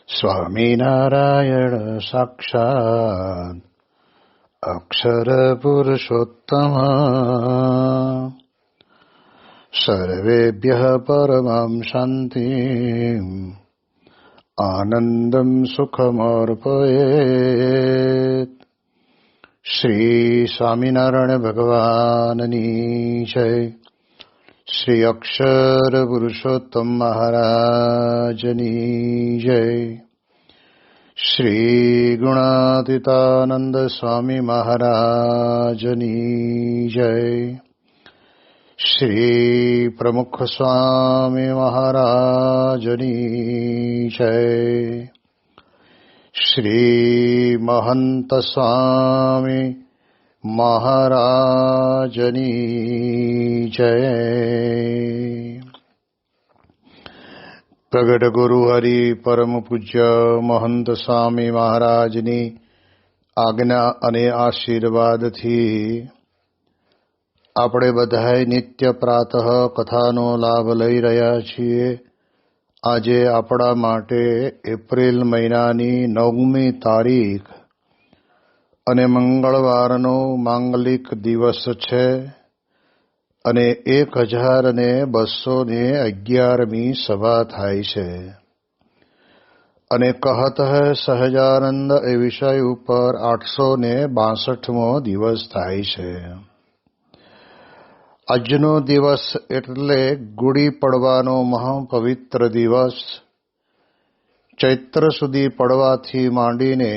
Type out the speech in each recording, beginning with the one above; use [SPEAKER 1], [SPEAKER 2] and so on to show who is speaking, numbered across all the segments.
[SPEAKER 1] સ્વામિનારાયણ સાક્ષાત અક્ષર પુરુષોત્તમ સર્વેભ્યઃ પરમં શાંતિં આનંદં સુખમર્પયેત. શ્રી સ્વામિનારાયણ ભગવાનની જય. શ્રી અક્ષર પુરુષોત્તમ મહારાજની જય. શ્રી ગુણાતીતાનંદ સ્વામી મહારાજની જય. શ્રી પ્રમુખ સ્વામી મહારાજની જય. શ્રી મહંત સ્વામી મહારાજની જય. પ્રગટ ગુરુ હરિ પરમ પૂજ્ય મહંત સ્વામી મહારાજની આજ્ઞા અને આશીર્વાદથી આપણે બધાએ નિત્ય પ્રાતઃ કથાનો લાભ લઈ રહ્યા છીએ. આજે આપણા માટે એપ્રિલ મહિનાની 9મી તારીખ અને મંગળવારનો માંગલિક દિવસ છે અને 1211મી સભા થાય છે. અને કહત હૈ સહજાનંદ એ વિષય ઉપર 862મો દિવસ થાય છે. આજનો દિવસ એટલે ગુડી પડવાનો મહાપવિત્ર દિવસ. ચૈત્ર સુધી પડવાથી માંડીને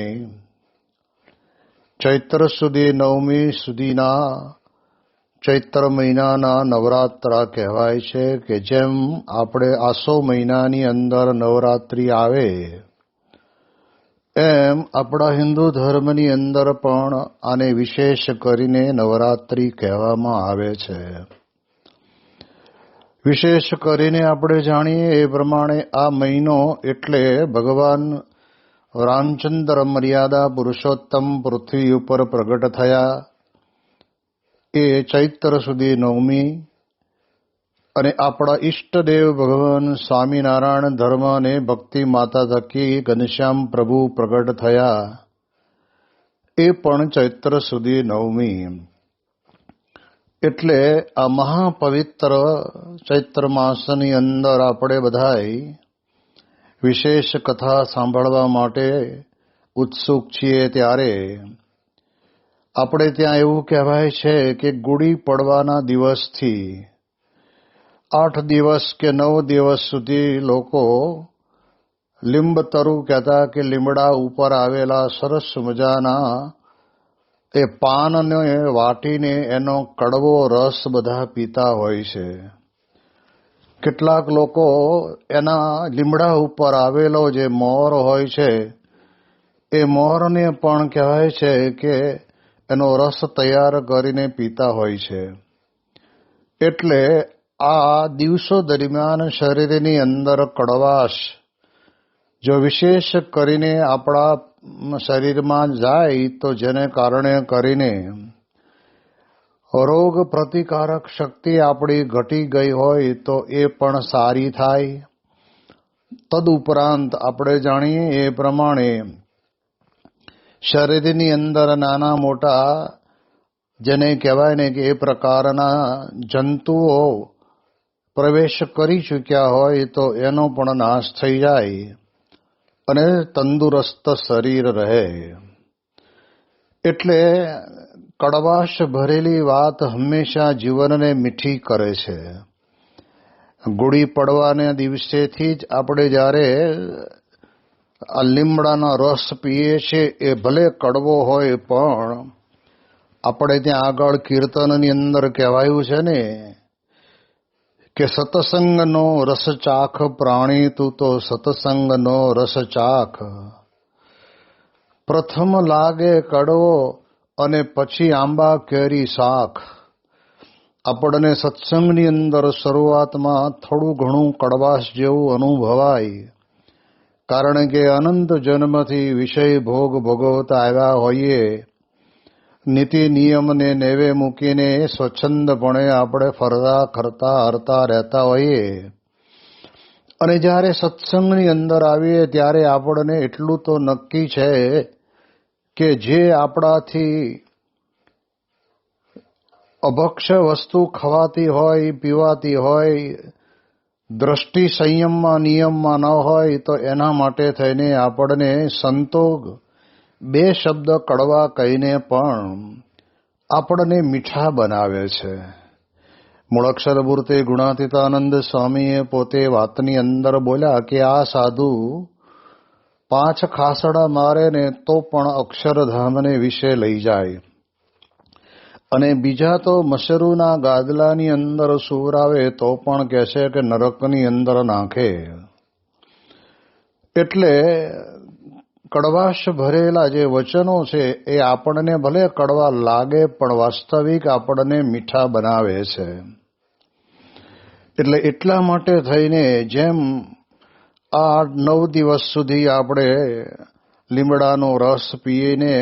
[SPEAKER 1] ચૈત્ર સુધી 9મી સુધીના ચૈત્ર મહિનાના નવરાત્રા કહેવાય છે કે જેમ આપણે આસો મહિનાની અંદર નવરાત્રિ આવે એમ આપણા હિન્દુ ધર્મની અંદર પણ આને વિશેષ કરીને નવરાત્રિ કહેવામાં આવે છે. વિશેષ કરીને આપણે જાણીએ એ પ્રમાણે આ મહિનો એટલે ભગવાન રામચંદ્ર મર્યાદા પુરુષોત્તમ પૃથ્વી ઉપર પ્રગટ થયા એ ચૈત્ર સુધી 9મી અને આપણા ઈષ્ટદેવ ભગવાન સ્વામિનારાયણ ધર્મ અને ભક્તિ માતા થકી ઘનશ્યામ પ્રભુ પ્રગટ થયા એ પણ ચૈત્ર સુધી 9મી. એટલે આ મહાપવિત્ર ચૈત્ર માસની અંદર આપણે બધાય વિશેષ કથા સાંભળવા માટે ઉત્સુક છીએ. ત્યારે આપણે ત્યાં એવું કહેવાય છે કે ગુડી પડવાના દિવસથી 8 દિવસ કે 9 દિવસ સુધી લોકો લીંબતરુ કહેતા કે લીમડા ઉપર આવેલા સરસ મજાના એ પાનને વાટીને એનો કડવો રસ બધા પીતા હોય છે. કેટલાક લોકો એના લીમડા ઉપર આવેલો જે મોર હોય છે એ મોરને પણ કહેવાય છે કે એનો રસ તૈયાર કરીને પીતા હોય છે. એટલે આ દિવસો દરમિયાન શરીરની અંદર કડવાશ જો વિશેષ કરીને આપણા શરીરમાં જાય તો જેને કારણે કરીને રોગ પ્રતિકારક શક્તિ આપણી ઘટી ગઈ હોય તો એ પણ સારી થાય. તદુપરાંત આપણે જાણીએ એ પ્રમાણે શરીરની અંદર નાના મોટા જેને કહેવાય ને કે એ પ્રકારના જંતુઓ પ્રવેશ કરી ચૂક્યા હોય તો એનો પણ નાશ થઈ જાય અને તંદુરસ્ત શરીર રહે. એટલે કડવાશ ભરેલી વાત હંમેશા જીવનને મીઠી કરે છે. ગુડી પડવાના દિવસેથી જ આપણે જ્યારે આ લીમડાનો રસ પીએ છીએ એ ભલે કડવો હોય પણ આપણે ત્યાં આગળ કીર્તનની અંદર કહેવાયું છે ને કે સત્સંગનો રસ ચાખ પ્રાણી તું તો સત્સંગનો રસ ચાખ. પ્રથમ લાગે કડવો અને પછી આંબા કેરી શાખ. આપણને સત્સંગની અંદર શરૂઆતમાં થોડું ઘણું કડવાશ જેવું અનુભવાય, કારણ કે અનંત જન્મથી વિષય ભોગ ભોગવતા આવ્યા હોઈએ. નીતિ નિયમને નેવે મૂકીને સ્વચ્છંદપણે આપણે ફરતા ખરતા હરતા રહેતા હોઈએ અને જ્યારે સત્સંગની અંદર આવીએ ત્યારે આપણને એટલું તો નક્કી છે કે જે આપણાથી અભક્ષ્ય વસ્તુ ખવાતી હોય, પીવાતી હોય, દ્રષ્ટિ સંયમમાં નિયમમાં ન હોય તો એના માટે થઈને આપણને સંતો 2 શબ્દ કડવા કહીને પણ આપણને મીઠા બનાવે છે. મૂળાક્ષર મૂર્તિ ગુણાતીતાનંદ સ્વામીએ પોતે વાતની અંદર બોલ્યા કે આ સાધુ 5 ખાસડા મારે ને તો પણ અક્ષરધામને વિશે લઈ જાય, અને બીજા તો મશરૂના ગાદલાની અંદર સુવરાવે તો પણ કહેશે કે નરકની અંદર નાખે. એટલે કડવાશ ભરેલા જે વચનો છે એ આપણને ભલે કડવા લાગે પણ વાસ્તવિક આપણને મીઠા બનાવે છે. એટલે એટલા માટે થઈને જેમ આ 9 દિવસ સુધી આપણે લીમડાનો રસ પીને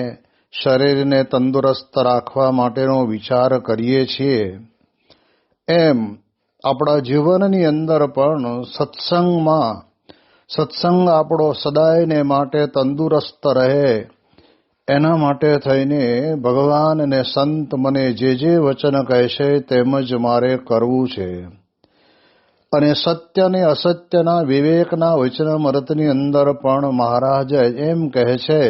[SPEAKER 1] શરીરને તંદુરસ્ત રાખવા માટેનો વિચાર કરીએ છીએ, એમ આપણા જીવનની અંદર પણ સત્સંગ આપણો સદાયને માટે તંદુરસ્ત રહે એના માટે થઈને ભગવાન અને સંત મને જે વચન કહેશે તેમ જ મારે કરવું છે. અને સત્ય ને અસત્યના વિવેકના વચનામૃતની અંદર પણ મહારાજ એમ કહે છે,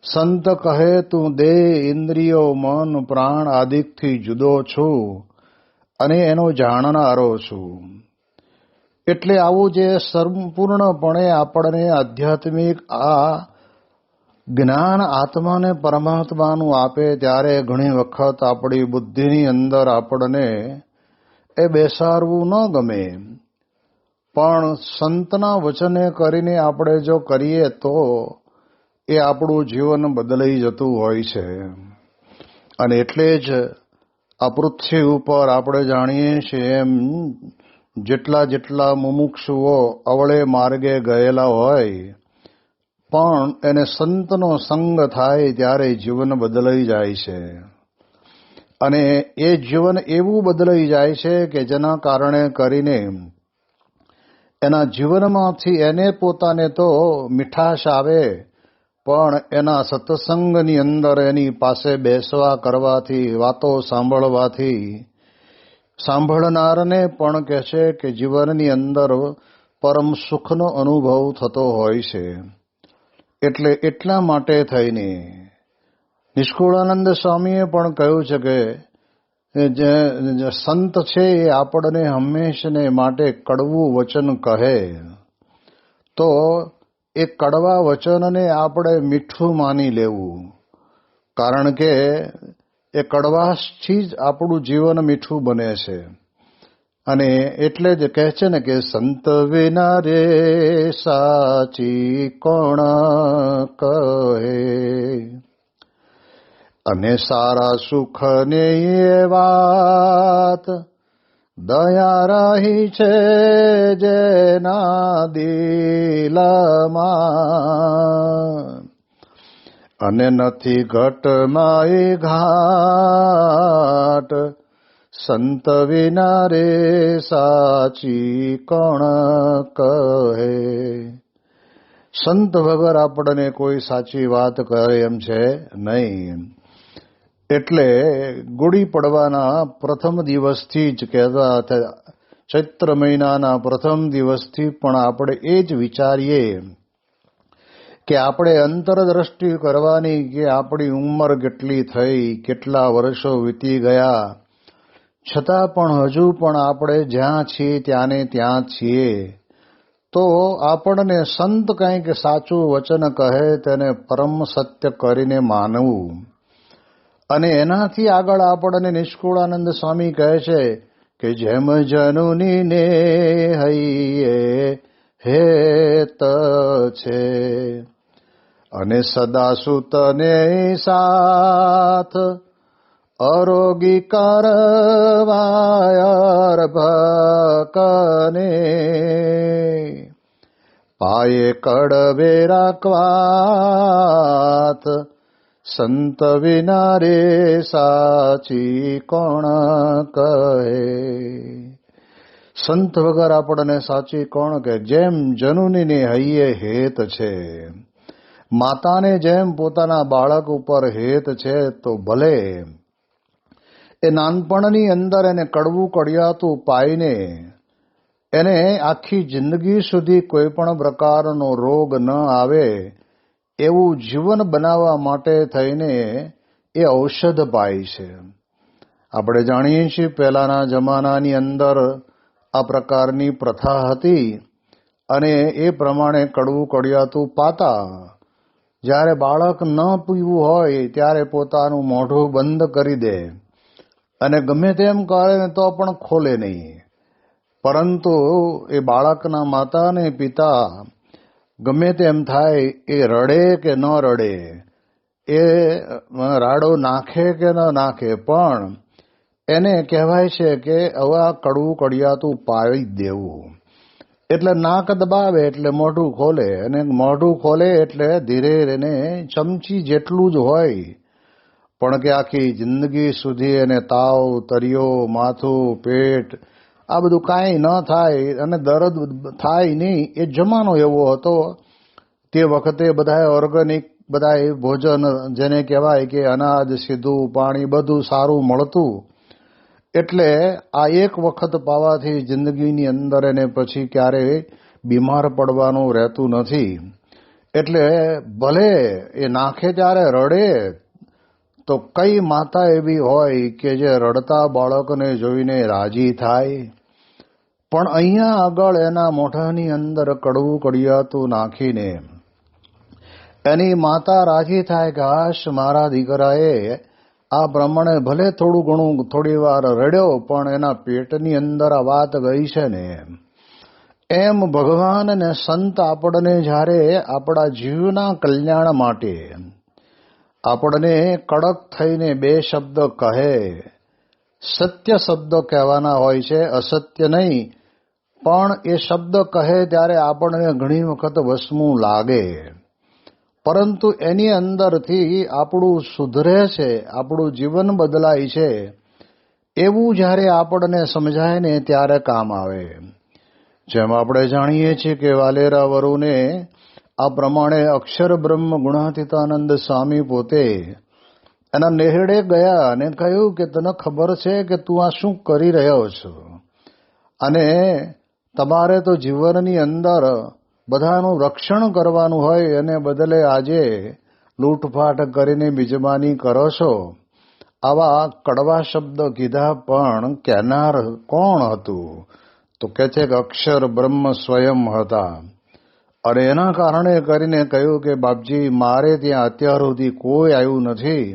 [SPEAKER 1] સંત કહે તું દેહ ઇન્દ્રિયો મન પ્રાણ આદિકથી જુદો છું અને એનો જાણનારો છું. એટલે આવું જે સંપૂર્ણપણે આપણને આધ્યાત્મિક આ જ્ઞાન આત્માને પરમાત્માનું આપે ત્યારે ઘણી વખત આપણી બુદ્ધિની અંદર આપણને એ બેસાડવું ન ગમે, પણ સંતના વચને કરીને આપણે જો કરીએ તો એ આપણું જીવન બદલાઈ જતું હોય છે. અને એટલે જ આ પૃથ્વી ઉપર આપણે જાણીએ છીએ એમ જેટલા મુમુક્ષુઓ અવળે માર્ગે ગયેલા હોય પણ એને સંતનો સંગ થાય ત્યારે જીવન બદલાઈ જાય છે. અને એ જીવન એવું બદલાઈ જાય છે કે જેના કારણે કરીને એના જીવનમાંથી એને પોતાને તો મીઠાશ આવે, પણ એના સત્સંગની અંદર એની પાસે બેસવા કરવાથી, વાતો સાંભળવાથી સાંભળનારને પણ કહે છે કે જીવનની અંદર પરમ સુખનો અનુભવ થતો હોય છે. એટલે એટલા માટે થઈને નિષ્કુળાનંદ સ્વામીએ પણ કહ્યું છે કે જે સંત છે એ આપણને હંમેશને માટે કડવું વચન કહે તો એ કડવા વચનને આપણે મીઠું માની લેવું, કારણ કે એ કડવાશથી જ આપણું જીવન મીઠું બને છે. અને એટલે જ કહે છે ને કે સંત વિના રે સાચી કોણ કહે, અને સારા સુખને એ વાત દયા રહી છે જેના દિલમાં, અને નથી ઘટમાં એ ઘાટ સંત વિના રે સાચી કોણ કહે. સંત વગર આપણને કોઈ સાચી વાત કહે એમ છે નહીં. એટલે ગુડી પડવાના પ્રથમ દિવસથી જ કહેતા, ચૈત્ર મહિનાના પ્રથમ દિવસથી પણ આપણે એ જ વિચારીએ કે આપણે અંતરદ્રષ્ટિ કરવાની કે આપણી ઉંમર કેટલી થઈ, કેટલા વર્ષો વીતી ગયા, છતાં પણ હજુ પણ આપણે જ્યાં છીએ ત્યાંને ત્યાં છીએ. તો આપણને સંત કંઈક સાચું વચન કહે તેને પરમ સત્ય કરીને માનવું. અને એનાથી આગળ આપણને નિષ્કુળાનંદ સ્વામી કહે છે કે જેમ જનુની ને હૈયે હેત છે, અને સદા સુતને સાથ અરોગી કરવાયર ભકને, પાયે કડવે રાખવાત સંત વિના રે સાચી કોણ કહે. સંત વગર આપણને સાચી કોણ કે જેમ જનુનીને હૈયે હેત છે, માતાને જેમ પોતાના બાળક ઉપર હેત છે, તો ભલે એ નાનપણની અંદર એને કડવું કડિયાતું પાઈને એને આખી જિંદગી સુધી કોઈ પણ પ્રકારનો રોગ ન આવે એવું જીવન બનાવવા માટે થઈને એ ઔષધ પાય છે. આપણે જાણીએ છીએ પહેલાના જમાનાની અંદર આ પ્રકારની પ્રથા હતી અને એ પ્રમાણે કડવું કડિયાતું પાતા. જ્યારે બાળક ન પીવું હોય ત્યારે પોતાનું મોઢું બંધ કરી દે અને ગમે તેમ કરે ને તો પણ ખોલે નહીં. પરંતુ એ બાળકના માતા અને પિતા ગમે તેમ થાય એ રડે કે ન રડે, એ રાડો નાખે કે ન નાખે, પણ એને કહેવાય છે કે હવે આ કડવું કડિયાતું પાવી દેવું. એટલે નાક દબાવે એટલે મોઢું ખોલે, અને મોઢું ખોલે એટલે ધીરે એને ચમચી જેટલું જ હોય, પણ કે આખી જિંદગી સુધી એને તાવ, તરિયો, માથું, પેટ આ બધું કાંઈ ન થાય અને દર્દ થાય નહીં. એ જમાનો એવો હતો. તે વખતે બધાએ ઓર્ગેનિક બધાએ ભોજન, જેને કહેવાય કે અનાજ, સીધું પાણી બધું સારું મળતું. એટલે આ એક વખત પાવાથી જિંદગીની અંદર એને પછી ક્યારેય બીમાર પડવાનું રહેતું નથી. એટલે ભલે એ નાખે ત્યારે રડે, તો કઈ માતા એવી હોય કે જે રડતા બાળકને જોઈને રાજી થાય? પણ અહીંયા આગળ એના મોઢાની અંદર કડવું કડિયાતું નાખીને એની માતા રાજી થાય કે હાશ, મારા દીકરાએ આ પ્રમાણે ભલે થોડું ઘણું થોડી વાર રડ્યો પણ એના પેટની અંદર આ વાત ગઈ છે ને. એમ ભગવાન અને સંત આપણને જ્યારે આપણા જીવના કલ્યાણ માટે આપણને કડક થઈને બે શબ્દ કહે, સત્ય શબ્દ કહેવાના હોય છે, અસત્ય નહીં. પણ એ શબ્દ કહે ત્યારે આપણને ઘણી વખત વસમું લાગે, પરંતુ એની અંદરથી આપણું સુધરે છે, આપણું જીવન બદલાય છે, એવું જ્યારે આપણને સમજાય ને ત્યારે કામ આવે. જેમ આપણે જાણીએ છીએ કે વાલેરા વરુને આ પ્રમાણે અક્ષર બ્રહ્મ ગુણાતીતાનંદ સ્વામી પોતે એના નેહડે ગયા અને કહ્યું કે તને ખબર છે કે તું આ શું કરી રહ્યો છો? અને તમારે તો જીવનની અંદર બધાનું રક્ષણ કરવાનું હોય અને બદલે આજે લૂંટફાટ કરીને બીજમાની કરો છો. આવા કડવા શબ્દ કીધા, પણ કહેનાર કોણ હતું? તો કે છે કે અક્ષર બ્રહ્મ સ્વયં હતા. અને એના કારણે કરીને કહ્યું કે બાપજી, મારે ત્યાં અત્યાર સુધી કોઈ આવ્યું નથી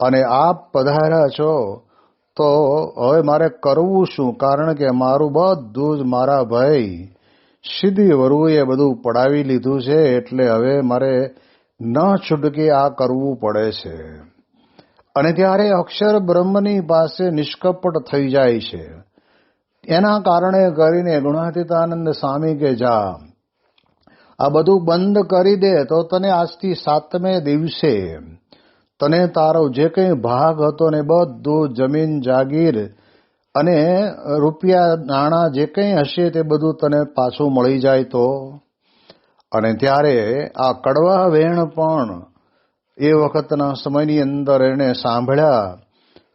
[SPEAKER 1] અને આપ પધાર્યા છો, તો હવે મારે કરવું શું? કારણ કે મારું બધું જ મારા ભાઈ સીધી વરુએ બધું પડાવી લીધું છે, એટલે હવે મારે ન છૂટકે આ કરવું પડે છે. અને ત્યારે અક્ષર બ્રહ્મની પાસે નિષ્કપટ થઈ જાય છે. એના કારણે કરીને ગુણાતીતાનંદ સ્વામી કે જા, આ બધું બંધ કરી દે, તો તને આજથી 7મે દિવસે તને તારો જે કંઈ ભાગ હતો ને બધું જમીન જાગીર અને રૂપિયા નાણાં જે કંઈ હશે તે બધું તને પાછું મળી જાય તો. અને ત્યારે આ કડવા વેણ પણ એ વખતના સમયની અંદર એને સાંભળ્યા,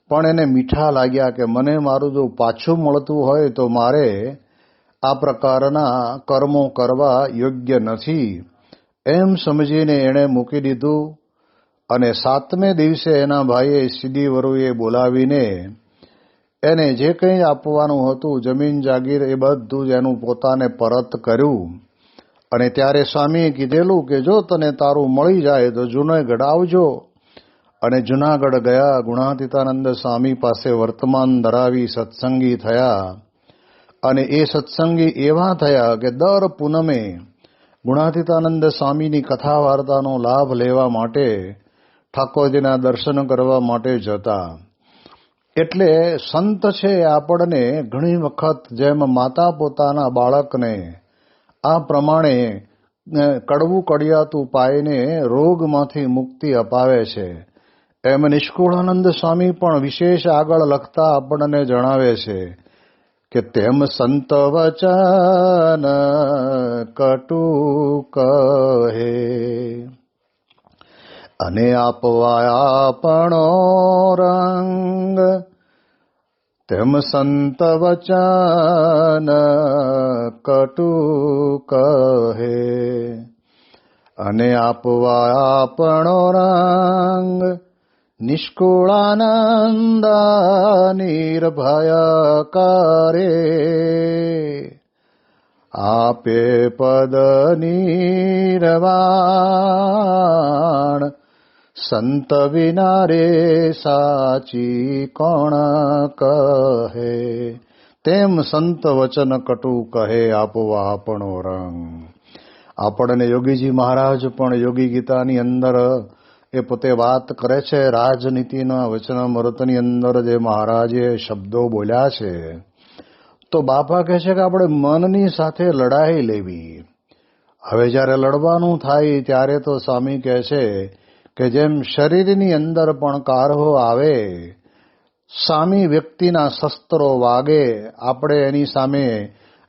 [SPEAKER 1] પણ એને મીઠા લાગ્યા કે મને મારું જો પાછું મળતું હોય તો મારે આ પ્રકારના કર્મો કરવા યોગ્ય નથી, એમ સમજીને એણે મૂકી દીધું. અને 7મે દિવસે એના ભાઈએ સીધી વરુએ બોલાવીને એને જે કંઈ આપવાનું હતું જમીન જાગીર એ બધું જ એનું પોતાને પરત કર્યું. અને ત્યારે સ્વામીએ કીધેલું કે જો તને તારું મળી જાય તો જૂનાગઢ આવજો. અને જૂનાગઢ ગયા, ગુણાતીતાનંદ સ્વામી પાસે વર્તમાન ધરાવી સત્સંગી થયા. અને એ સત્સંગી એવા થયા કે દર પૂનમે ગુણાતીતાનંદ સ્વામીની કથા વાર્તાનો લાભ લેવા માટે, ઠાકોરજીના દર્શન કરવા માટે જતા. એટલે સંત છે આપણને ઘણી વખત જેમ માતા પોતાના બાળકને આ પ્રમાણે કડવું કડિયાતું પાઈને રોગમાંથી મુક્તિ અપાવે છે, એમ નિષ્કુળાનંદ સ્વામી પણ વિશેષ આગળ લખતા આપણને જણાવે છે કે તેમ સંત વચન કટુ કહે, અને આપવા આપણો રંગ, તેમ સંત વચન કટુ કહે, અને આપવા આપણો રંગ, નિષ્કુળાનંદ નિર્ભય કરે, આપે પદ નિર્વાણ, સંત વિના રે સાચી કોણ કહે, તેમ સંત વચન કટુ કહે, આપવા આપણો રંગ. આપણને યોગીજી મહારાજ પણ યોગી ગીતાની અંદર એ પોતે વાત કરે છે, રાજનીતિના વચનામૃતની અંદર જે મહારાજે શબ્દો બોલ્યા છે, તો બાપા કહે છે કે આપણે મનની સાથે લડાઈ લેવી. હવે જ્યારે લડવાનું થાય ત્યારે તો સ્વામી કહે છે કે જેમ શરીરની અંદર પણ કારહો આવે, સામી વ્યક્તિના શસ્ત્રો વાગે, આપણે એની સામે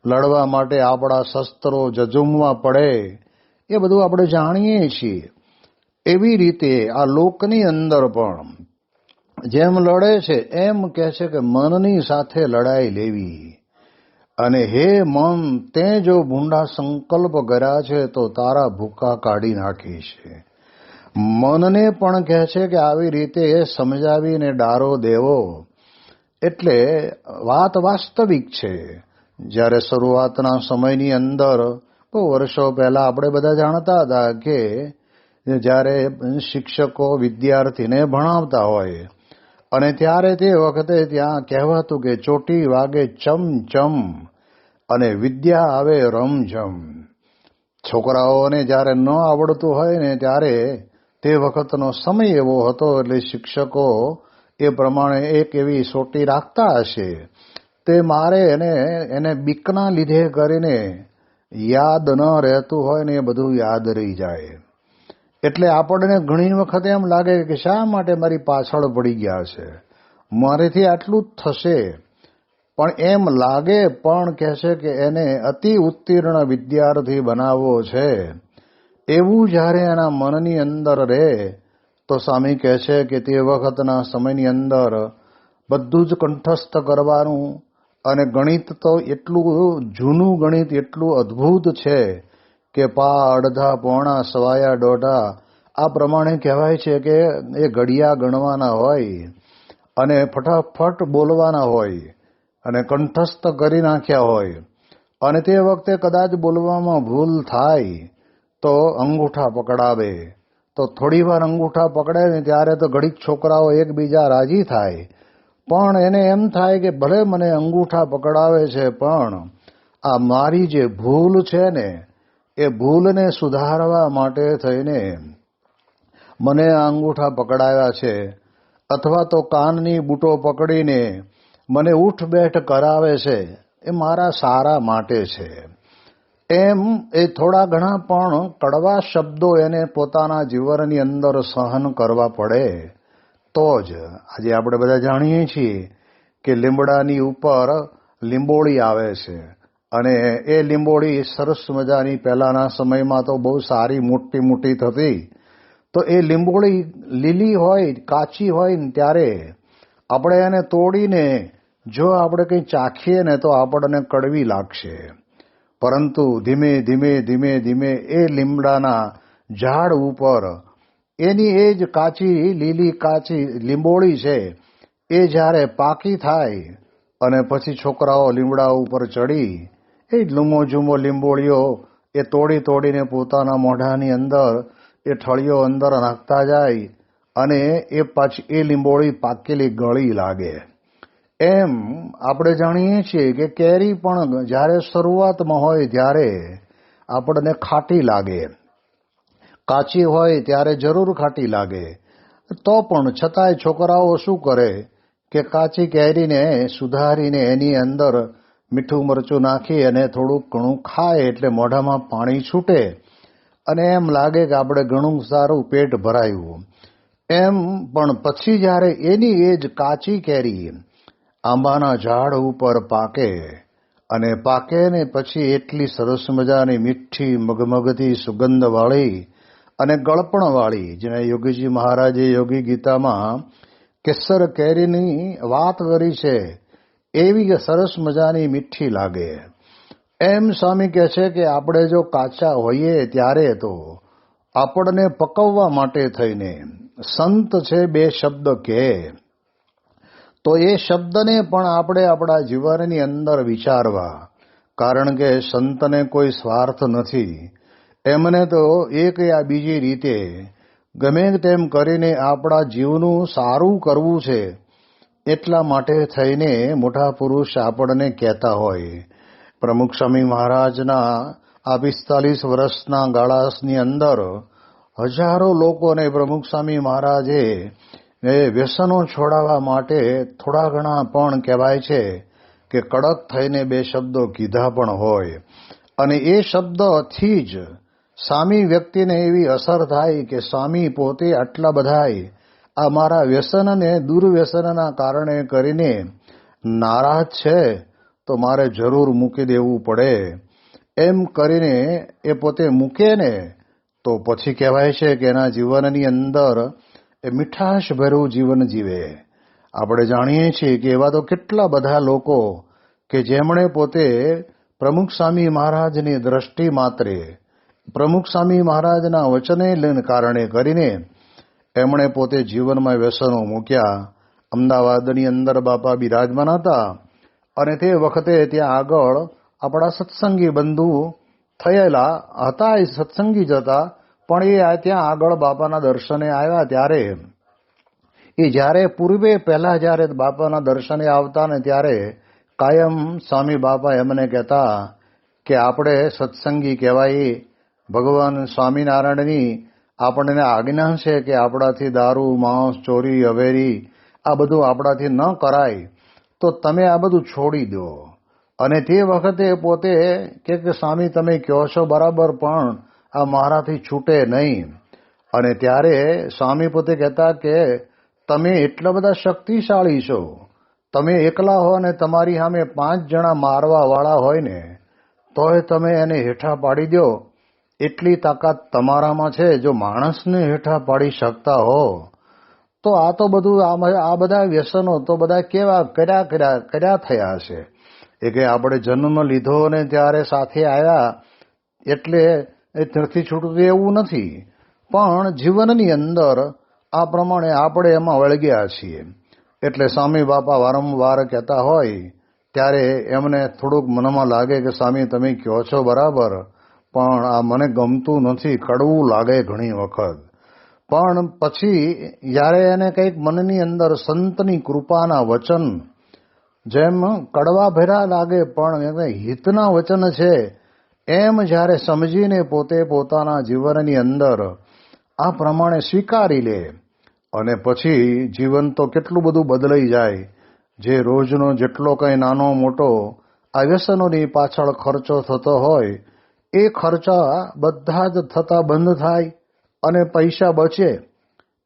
[SPEAKER 1] લડવા માટે આપણા શસ્ત્રો જજુમવા પડે, એ બધું આપણે જાણીએ છીએ. એવી રીતે આ લોકની અંદર પણ જેમ લડે છે એમ કહે છે કે મનની સાથે લડાઈ લેવી. અને હે મન, તે જો ભૂંડા સંકલ્પ કર્યા છે તો તારા ભૂકા કાઢી નાખી છે. મનને પણ કહે છે કે આવી રીતે સમજાવીને ડારો દેવો. એટલે વાત વાસ્તવિક છે. જ્યારે શરૂઆતના સમયની અંદર બહુ વર્ષો પહેલા આપણે બધા જાણતા હતા કે જ્યારે શિક્ષકો વિદ્યાર્થીને ભણાવતા હોય અને ત્યારે તે વખતે ત્યાં કહેવાતું કે ચોટી વાગે ચમચમ અને વિદ્યા આવે રમઝમ. છોકરાઓને જ્યારે ન આવડતું હોય ને ત્યારે તે વખતનો સમય એવો હતો, એટલે શિક્ષકો એ પ્રમાણે એક એવી સોટી રાખતા હશે. તે મારે એને બીકના લીધે કરીને યાદ ન રહેતું હોય ને એ બધું યાદ રહી જાય. એટલે આપણને ઘણી વખત એમ લાગે કે શા માટે મારી પાછળ પડી ગયા છે, મારેથી આટલું જ થશે. પણ એમ લાગે, પણ કહે છે કે એને અતિ ઉત્તીર્ણ વિદ્યાર્થી બનાવવો છે. એવું જ્યારે એના મનની અંદર રહે તો સ્વામી કહે છે કે તે વખતના સમયની અંદર બધું જ કંઠસ્થ કરવાનું. અને ગણિત તો એટલું જૂનું ગણિત એટલું અદ્ભુત છે કે પા અડધા પોણા સવાયા દોઢા આ પ્રમાણે કહેવાય છે કે એ ઘડિયા ગણવાના હોય અને ફટાફટ બોલવાના હોય અને કંઠસ્થ કરી નાખ્યા હોય. અને તે વખતે કદાચ બોલવામાં ભૂલ થાય તો અંગૂઠા પકડાવે. તો થોડી વાર અંગૂઠા પકડે ને ત્યારે તો ઘડીક છોકરાઓ એકબીજા રાજી થાય, પણ એને એમ થાય કે ભલે મને અંગૂઠા પકડાવે છે, પણ આ મારી જે ભૂલ છે ને એ ભૂલને સુધારવા માટે થઈને મને આ અંગૂઠા પકડાવ્યા છે, અથવા તો કાનની બૂટો પકડીને મને ઉઠ બેઠ કરાવે છે, એ મારા સારા માટે છે. એમ એ થોડા ઘણા પણ કડવા શબ્દો એને પોતાના જીવનની અંદર સહન કરવા પડે તો જ. આજે આપણે બધા જાણીએ છીએ કે લીમડાની ઉપર લીંબોળી આવે છે, અને એ લીંબોળી સરસ મજાની પહેલાના સમયમાં તો બહુ સારી મોટી મોટી થતી. તો એ લીંબોળી લીલી હોય, કાચી હોય ને ત્યારે આપણે એને તોડીને જો આપણે કંઈ ચાખીએ ને તો આપણને કડવી લાગશે. પરંતુ ધીમે ધીમે ધીમે ધીમે એ લીમડાના ઝાડ ઉપર એની એ જ કાચી લીલી કાચી લીંબોળી છે એ જ્યારે પાકી થાય અને પછી છોકરાઓ લીમડા ઉપર ચડી એ લૂમો ઝૂમો લીંબોળીઓ એ તોડી તોડીને પોતાના મોઢાની અંદર એ ઠળીઓ અંદર નાખતા જાય અને એ પાછી એ લીંબોળી પાકેલી ગળી લાગે. એમ આપણે જાણીએ છીએ કે કેરી પણ જ્યારે શરૂઆતમાં હોય ત્યારે આપણને ખાટી લાગે, કાચી હોય ત્યારે જરૂર ખાટી લાગે. તો પણ છતાંય છોકરાઓ શું કરે કે કાચી કેરીને સુધારીને એની અંદર મીઠું મરચું નાખી અને થોડુંક ઘણું ખાય એટલે મોઢામાં પાણી છૂટે અને એમ લાગે કે આપણે ઘણું સારું પેટ ભરાયું. એમ પણ પછી જ્યારે એની એ જ કાચી કેરી આંબાના ઝાડ ઉપર પાકે અને પાકે ને પછી એટલી સરસ મજાની મીઠી મગમગતી સુગંધવાળી અને ગળપણવાળી, જેને યોગીજી મહારાજે યોગી ગીતામાં કેસર કેરીની વાત કરી છે, એવી સરસ મજાની મીઠી લાગે. એમ સ્વામી કહે છે કે આપણે જો કાચા હોઈએ ત્યારે તો આપણને પકવવા માટે થઈને સંત છે બે શબ્દ કહે, તો એ શબ્દને પણ આપણે આપણા જીવનની અંદર વિચારવા, કારણ કે સંતને કોઈ સ્વાર્થ નથી. એમને તો એક યા બીજી રીતે ગમે તેમ કરીને આપણા જીવનું સારું કરવું છે, એટલા માટે થઈને મોટા પુરુષ આપણને કહેતા હોય. પ્રમુખ સ્વામી મહારાજના આ 45 વર્ષના ગાળાની અંદર હજારો લોકોને પ્રમુખ સ્વામી મહારાજે વ્યસનો છોડાવવા માટે થોડા ઘણા પણ કહેવાય છે કે કડક થઈને બે શબ્દો કીધા પણ હોય. અને એ શબ્દથી જ સ્વામી વ્યક્તિને એવી અસર થાય કે સ્વામી પોતે આટલા બધાય આ મારા વ્યસનને દુર્વ્યસનના કારણે કરીને નારાજ છે, તો મારે જરૂર મૂકી દેવું પડે. એમ કરીને એ પોતે મૂકે ને તો પછી કહેવાય છે કે એના જીવનની અંદર એ મીઠાશભર્યું જીવન જીવે. આપણે જાણીએ છીએ કે એવા તો કેટલા બધા લોકો કે જેમણે પોતે પ્રમુખ સ્વામી મહારાજની દ્રષ્ટિ માત્રે, પ્રમુખ સ્વામી મહારાજના વચને કારણે કરીને એમણે પોતે જીવનમાં વ્યસનો મૂક્યા. અમદાવાદની અંદર બાપા બિરાજમાન હતા અને તે વખતે ત્યાં આગળ આપણા સત્સંગી બંધુ થયેલા હતા, એ સત્સંગી જ હતા, પણ એ ત્યાં આગળ બાપાના દર્શને આવ્યા ત્યારે એ જ્યારે પૂર્વે પહેલા જ્યારે બાપાના દર્શને આવતા ને ત્યારે કાયમ સ્વામી બાપા એમને કહેતા કે આપણે સત્સંગી કહેવાય. ભગવાન સ્વામિનારાયણની આપણને આજ્ઞા છે કે આપણાથી દારૂ, માંસ, ચોરી, અવેરી આ બધું આપણાથી ન કરાય, તો તમે આ બધું છોડી દો. અને તે વખતે પોતે કે સ્વામી તમે કહો છો બરાબર, પણ આ મારાથી છૂટે નહીં. અને ત્યારે સ્વામી પોતે કહેતા કે તમે એટલા બધા શક્તિશાળી છો, તમે એકલા હો ને તમારી સામે 5 જણા મારવા વાળા હોય ને તોય તમે એને હેઠા પાડી દો, એટલી તાકાત તમારામાં છે. જો માણસને હેઠા પાડી શકતા હો તો આ તો બધું આ બધા વ્યસનો તો બધા કેવા કર્યા થયા છે. એ કે આપણે જન્મ લીધો ને ત્યારે સાથે આવ્યા એટલે એ ત્યાંથી છૂટતું એવું નથી, પણ જીવનની અંદર આ પ્રમાણે આપણે એમાં વળગ્યા છીએ. એટલે સ્વામી બાપા વારંવાર કહેતા હોય ત્યારે એમને થોડુંક મનમાં લાગે કે સ્વામી તમે કહો છો બરાબર, પણ આ મને ગમતું નથી, કડવું લાગે ઘણી વખત. પણ પછી જ્યારે એને કંઈક મનની અંદર સંતની કૃપાના વચન જેમ કડવા ભર્યા લાગે પણ હિતના વચન છે, એમ જ્યારે સમજીને પોતે પોતાના જીવનની અંદર આ પ્રમાણે સ્વીકારી લે અને પછી જીવન તો કેટલું બધું બદલાઈ જાય. જે રોજનો જેટલો કંઈ નાનો મોટો આ વ્યસનોની પાછળ ખર્ચો થતો હોય એ ખર્ચા બધા જ થતા બંધ થાય અને પૈસા બચે.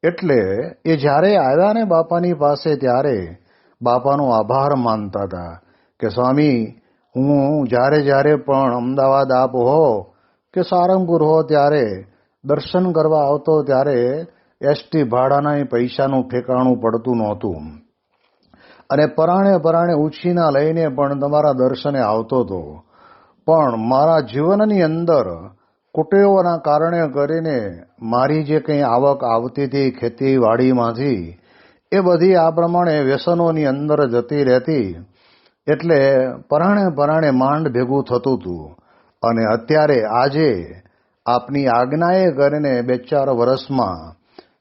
[SPEAKER 1] એટલે એ જ્યારે આવ્યા ને બાપાની પાસે ત્યારે બાપાનો આભાર માનતા હતા કે સ્વામી હું જ્યારે પણ અમદાવાદ આપ હો કે સારંગપુર હો ત્યારે દર્શન કરવા આવતો ત્યારે એસટી ભાડાના પૈસાનું ઠેકાણું પડતું નહોતું અને પરાણે ઉછીના લઈને પણ તમારા દર્શને આવતો હતો. પણ મારા જીવનની અંદર કુટેવોના કારણે કરીને મારી જે કંઈ આવક આવતી હતી ખેતીવાડીમાંથી એ બધી આ પ્રમાણે વ્યસનોની અંદર જતી રહેતી. એટલે પરાણે માંડ ભેગું થતું હતું. અને અત્યારે આજે આપની આજ્ઞાએ કરીને 2-4 વર્ષમાં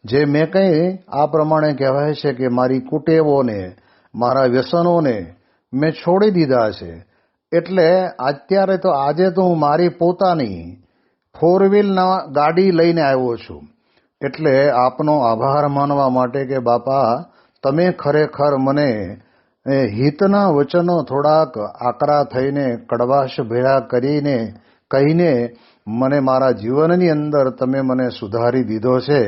[SPEAKER 1] જે મેં કંઈ આ પ્રમાણે કહેવાય છે કે મારી કુટેવોને મારા વ્યસનોને મેં છોડી દીધા છે. એટલે અત્યારે તો આજે તો હું મારી પોતાની 4-વ્હીલના ગાડી લઈને આવ્યો છું. એટલે આપનો આભાર માનવા માટે કે બાપા તમે ખરેખર મને હિતના વચનો થોડાક આકરા થઈને કડવાશ ભેળા કરીને કહીને મને મારા જીવનની અંદર તમે મને સુધારી દીધો છે.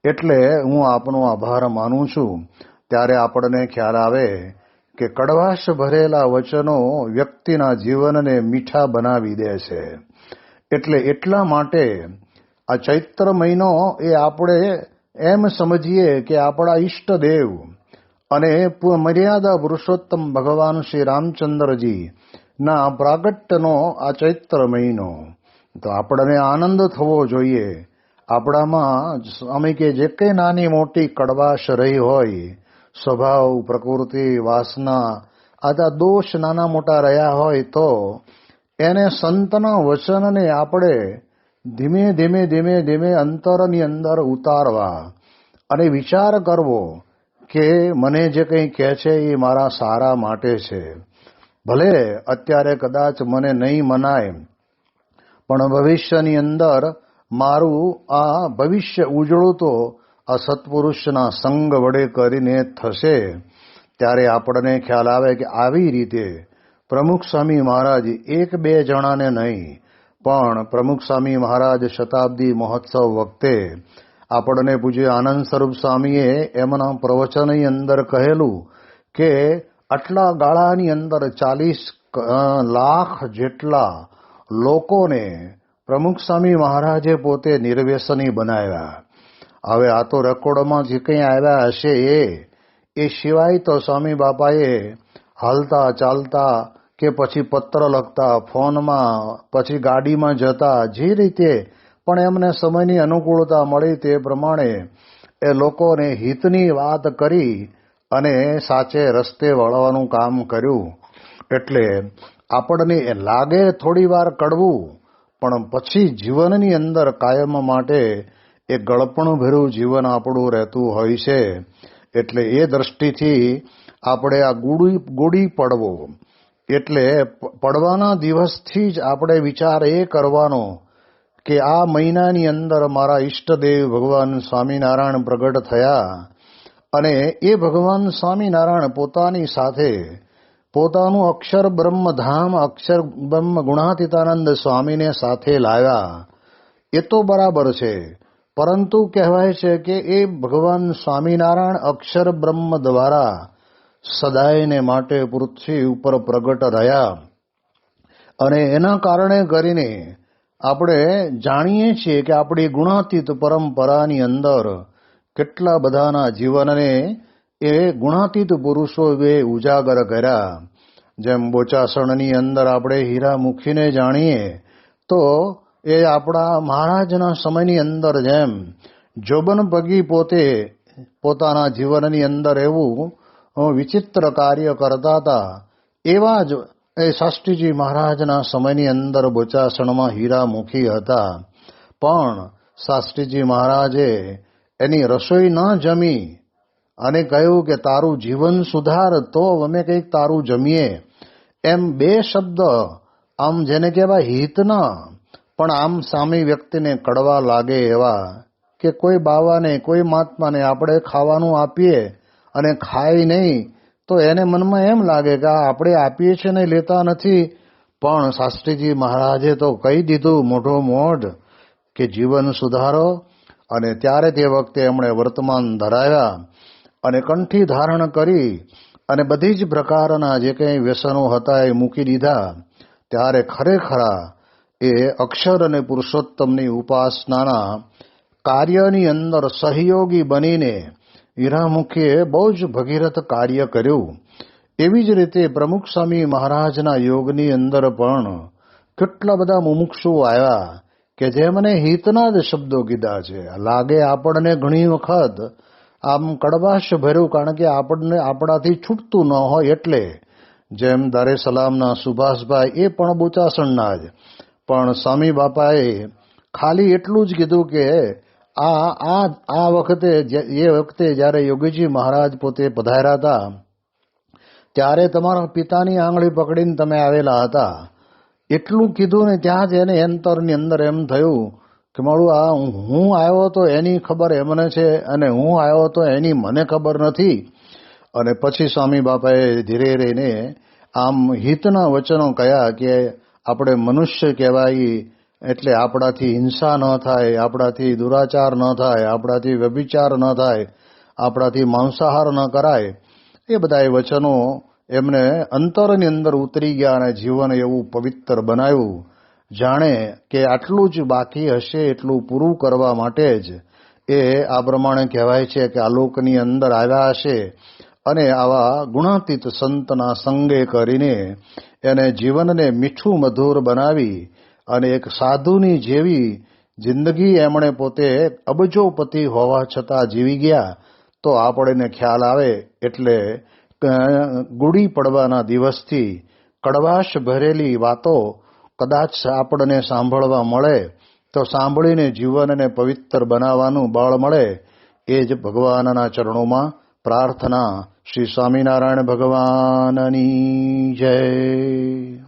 [SPEAKER 1] એટલે હું આપનો આભાર માનું છું. ત્યારે આપણને ખ્યાલ આવે કે કડવાશ ભરેલા વચનો વ્યક્તિના જીવનને મીઠા બનાવી દે છે. એટલે એટલા માટે આ ચૈત્ર મહિનો એ આપણે એમ સમજીએ કે આપણા ઈષ્ટદેવ અને મર્યાદા પુરુષોત્તમ ભગવાન શ્રી રામચંદ્રજી ના પ્રાગટ્યનો આ ચૈત્ર મહિનો. તો આપણને આનંદ થવો જોઈએ. આપણામાં અમે કે જે કંઈ નાની મોટી કડવાશ રહી હોય, સ્વભાવ, પ્રકૃતિ, વાસના, આદા દોષ નાના મોટા રહ્યા હોય તો એને સંતના વચનને આપણે ધીમે ધીમે ધીમે ધીમે અંતરની અંદર ઉતારવા અને વિચાર કરવો કે મને જે કંઈ કહે છે એ મારા સારા માટે છે. ભલે અત્યારે કદાચ મને નહીં મનાય, પણ ભવિષ્યની અંદર મારું આ ભવિષ્ય ઉજળું તો આ સત્પુરુષના સંગ વડે કરીને થશે. ત્યારે આપણને ખ્યાલ આવે કે આવી રીતે પ્રમુખ સ્વામી મહારાજ એક બે જણાને નહીં, પણ પ્રમુખ સ્વામી મહારાજ શતાબ્દી મહોત્સવ વખતે આપણને પૂજ્ય આનંદ સ્વરૂપ સ્વામીએ એમના પ્રવચનની અંદર કહેલું કે આટલા ગાળાની અંદર 40 લાખ જેટલા લોકોને પ્રમુખ સ્વામી મહારાજે પોતે નિર્વ્યસની બનાવ્યા. હવે આ તો રેકોર્ડમાં જે કંઈ આવ્યા હશે એ સિવાય તો સ્વામી બાપાએ હાલતા ચાલતા કે પછી પત્ર લખતા, ફોનમાં, પછી ગાડીમાં જતા, જે રીતે પણ એમને સમયની અનુકૂળતા મળી તે પ્રમાણે એ લોકોને હિતની વાત કરી અને સાચે રસ્તે વળવાનું કામ કર્યું. એટલે આપણને લાગે થોડી વાર કડવું, પણ પછી જીવનની અંદર કાયમ માટે એ ગળપણું ભર્યું જીવન આપણું રહેતું હોય છે. એટલે એ દ્રષ્ટિથી આપણે આ ગુડી પડવો, એટલે પડવાના દિવસથી જ આપણે વિચાર એ કરવાનો કે આ મહિનાની અંદર મારા ઈષ્ટદેવ ભગવાન સ્વામિનારાયણ પ્રગટ થયા અને એ ભગવાન સ્વામિનારાયણ પોતાની સાથે પોતાનું અક્ષર બ્રહ્મધામ, અક્ષર બ્રહ્મ ગુણાતીતાનંદ સ્વામીને સાથે લાવ્યા. એ તો બરાબર છે, પરંતુ કહેવાય છે કે એ ભગવાન સ્વામિનારાયણ અક્ષર બ્રહ્મ દ્વારા સદાયને માટે પૃથ્વી ઉપર પ્રગટ રહ્યા અને એના કારણે કરીને આપણે જાણીએ છીએ કે આપણી ગુણાતીત પરંપરાની અંદર કેટલા બધાના જીવનને એ ગુણાતીત પુરુષોએ ઉજાગર કર્યા. જેમ બોચાસણની અંદર આપણે હીરામુખીને જાણીએ તો એ આપણા મહારાજના સમયની અંદર જેમ જોબન પગી પોતે પોતાના જીવનની અંદર એવું વિચિત્ર કાર્ય કરતા હતા, એવા જ એ શાસ્ત્રીજી મહારાજના સમયની અંદર બોચાસણમાં હીરામુખી હતા. પણ શાસ્ત્રીજી મહારાજે એની રસોઈ ન જમી અને કહ્યું કે તારું જીવન સુધાર તો અમે કંઈક તારું જમીએ. એમ બે શબ્દ આમ જેને કહેવાય હિતના, પણ આમ સામી વ્યક્તિને કડવા લાગે એવા કે કોઈ બાવાને કોઈ મહાત્માને આપણે ખાવાનું આપીએ અને ખાય નહીં તો એને મનમાં એમ લાગે કે આપણે આપીએ છીએ ને લેતા નથી. પણ શાસ્ત્રીજી મહારાજે તો કહી દીધું મોઢો મોઢ કે જીવન સુધારો. અને ત્યારે તે વખતે એમણે વર્તમાન ધરાવ્યા અને કંઠી ધારણ કરી અને બધી જ પ્રકારના જે કંઈ વ્યસનો હતા એ મૂકી દીધા. ત્યારે ખરેખરા એ અક્ષર અને પુરુષોત્તમની ઉપાસનાના કાર્યની અંદર સહયોગી બનીને હીરામુખીએ બહુ જ ભગીરથ કાર્ય કર્યું. એવી જ રીતે પ્રમુખ સ્વામી મહારાજના યોગની અંદર પણ કેટલા બધા મુમુક્ષુઓ આવ્યા કે જેમને હિતના જ શબ્દો કીધા છે. લાગે આપણને ઘણી વખત આમ કડવાશ ભર્યું, કારણ કે આપણને આપણાથી છૂટતું ન હોય. એટલે જેમ દારે સલામના સુભાષભાઈ એ પણ બોચાસણના જ, પણ સ્વામી બાપાએ ખાલી એટલું જ કીધું કે આ વખતે એ વખતે જ્યારે યોગીજી મહારાજ પોતે પધાર્યા હતા ત્યારે તમારા પિતાની આંગળી પકડીને તમે આવેલા હતા. એટલું કીધું ને ત્યાં જ એને અંતરની અંદર એમ થયું કે મારું આ હું આવ્યો તો એની ખબર એમને છે અને હું આવ્યો તો એની મને ખબર નથી. અને પછી સ્વામી બાપાએ ધીરે રહીને આમ હિતના વચનો કહ્યા કે આપણે મનુષ્ય કહેવાય, એટલે આપણાથી હિંસા ન થાય, આપણાથી દુરાચાર ન થાય, આપણાથી વ્યભિચાર ન થાય, આપણાથી માંસાહાર ન કરાય. એ બધા વચનો એમને અંતરની અંદર ઉતરી ગયા અને જીવન એવું પવિત્ર બનાવ્યું. જાણે કે આટલું જ બાકી હશે એટલું પૂરું કરવા માટે જ એ આ પ્રમાણે કહેવાય છે કે આ લોકની અંદર આવ્યા હશે અને આવા ગુણાતીત સંતના સંગે કરીને એને જીવનને મીઠું મધુર બનાવી અને એક સાધુની જેવી જિંદગી એમણે પોતે અબજોપતિ હોવા છતાં જીવી ગયા. તો આપણને ખ્યાલ આવે એટલે ગુડી પડવાના દિવસથી કડવાશ ભરેલી વાતો કદાચ આપણને સાંભળવા મળે તો સાંભળીને જીવનને પવિત્ર બનાવવાનું બળ મળે. એ જ ભગવાનના ચરણોમાં પ્રાર્થના. શ્રી સ્વામિનારાયણ ભગવાનની જય.